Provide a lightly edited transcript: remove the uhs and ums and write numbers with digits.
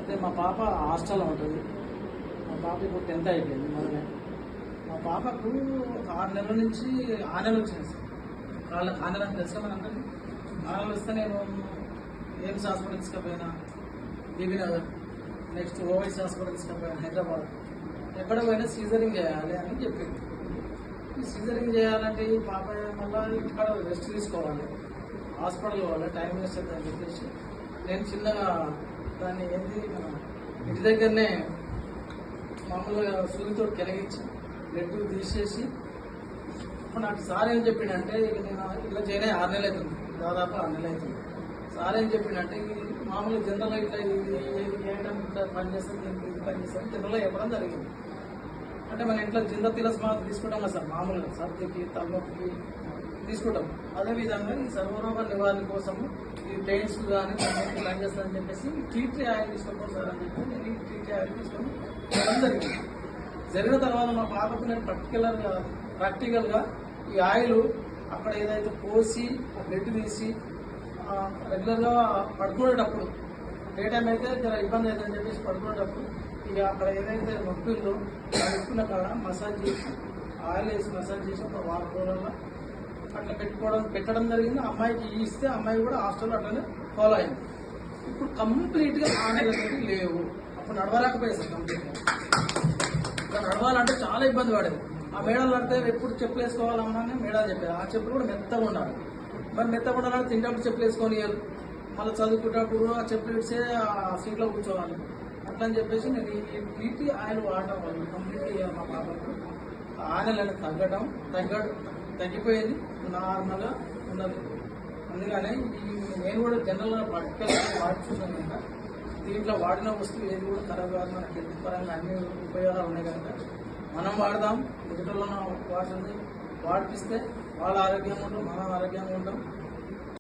అయితే మా పాప హాస్టల్లో ఉంటుంది. మా పాప ఇప్పుడు 10th అయిపోయింది మొదలే. మా పాపకు ఒక 6 నెలల నుంచి ఆనెలు వచ్చినాయి సార్. వాళ్ళకి ఆనెలు అని తెలుసా మనందరికీ. ఆనెలు వస్తే నేను ఎయిమ్స్ హాస్పిటల్ తీసుకుపోయినా, Bibinagar, next Owaisi hospital తీసుకుపోయాను హైదరాబాద్. ఎక్కడ పోయినా సీజరింగ్ చేయాలి అని చెప్పింది. ఈ సీజరింగ్ చేయాలంటే ఈ పాప మళ్ళీ ఇక్కడ రెస్ట్ తీసుకోవాలి, హాస్పిటల్ పోవాలి, టైం వేస్ట్ అవుతుంది అని చెప్పేసి నేను చిన్నగా దాన్ని ఏంటి మన ఇంటి దగ్గరనే మామూలుగా సూదితో కెలగించి బ్లడ్ తీసేసి ఇప్పుడు నాకు సార్ ఏం చెప్పిండంటే, ఇక నేను ఇట్లా చేయనే 6 నెలలు అవుతుంది, దాదాపు 6 నెలలు అవుతుంది. సార్ ఏం చెప్పిండంటే మామూలుగా జనరల్గా ఇట్లా ఇది చేయడం ఇట్లా పని చేస్తుంది, దీనికి ఇది పని చేస్తుంది జనరల్గా చెప్పడం జరిగింది. అంటే మన ఇంట్లో జింద తిలస్మా తీసుకుంటాం కదా సార్, మామూలుగా సర్దికి తలనొప్పికి తీసుకుంటాం. అదేవిధంగా ఈ సర్వరోగ నివారణ కోసము ఈ పెయిన్స్ కానీ ప్లాన్ చేస్తారని చెప్పేసి టీటీ ఆయిల్ తీసుకోవడం సార్ అని చెప్పి నేను ఈ టీటీ ఆయిల్ తీసుకొని చేయడం జరిగింది. జరిగిన తర్వాత మా పాపకు నేను ప్రాక్టికల్గా ఈ ఆయిల్ అక్కడ ఏదైతే పోసి బ్లడ్ తీసి రెగ్యులర్గా పడుకునేటప్పుడు డే టైం అయితే జర ఇబ్బంది అవుతుందని చెప్పేసి పడుకునేటప్పుడు ఇక అక్కడ ఏదైతే నొప్పిల్లో నొప్పిన కాడ మసాజ్ చేసి ఆయిల్ వేసి మసాజ్ చేసి ఒక వారం రోజుల్లో అట్లా పెట్టడం జరిగింది. అమ్మాయికి ఇస్తే అమ్మాయి కూడా హాస్టల్లో అట్లనే ఫాలో అయింది. ఇప్పుడు కంప్లీట్గా ఆనెలు అనేవి లేవు. అప్పుడు నడవలేకపోయేది సార్ కంప్లీట్గా. ఇక్కడ నడవాలంటే చాలా ఇబ్బంది పడేది. ఆ మేడలు అంటే ఎప్పుడు చెప్పులు వేసుకోవాలన్నా మేడాలు చెప్పారు. ఆ చెప్పులు కూడా మెత్తగా ఉండాలి. మరి మెత్తగా ఉండాలంటే తింటప్పుడు చెప్పులు వేసుకొని మళ్ళీ చదువుకునేటప్పుడు ఆ చెప్పులు ఇచ్చే ఆ సీట్లో కూర్చోవాలి. అట్లా అని చెప్పేసి నేను ఈ టీటీ ఆయిల్ వాడటం వల్ల కంప్లీట్గా మా పాపకు ఆనెలు అనేది తగ్గిపోయింది, నార్మల్గా ఉన్నది. అందుకనే నేను కూడా జనరల్గా వాడి చూసాను కనుక దీంట్లో వాడిన వస్తువు ఏది కూడా ఖరాబ్ కాదు, మనకి హెల్త్ పరంగా అన్ని ఉపయోగాలు ఉన్నాయి కనుక మనం వాడదాం. ఎదుటిలో వాడుతుంది వాడిపిస్తే వాళ్ళ ఆరోగ్యంగా ఉంటాం, మనం ఆరోగ్యంగా ఉంటాం.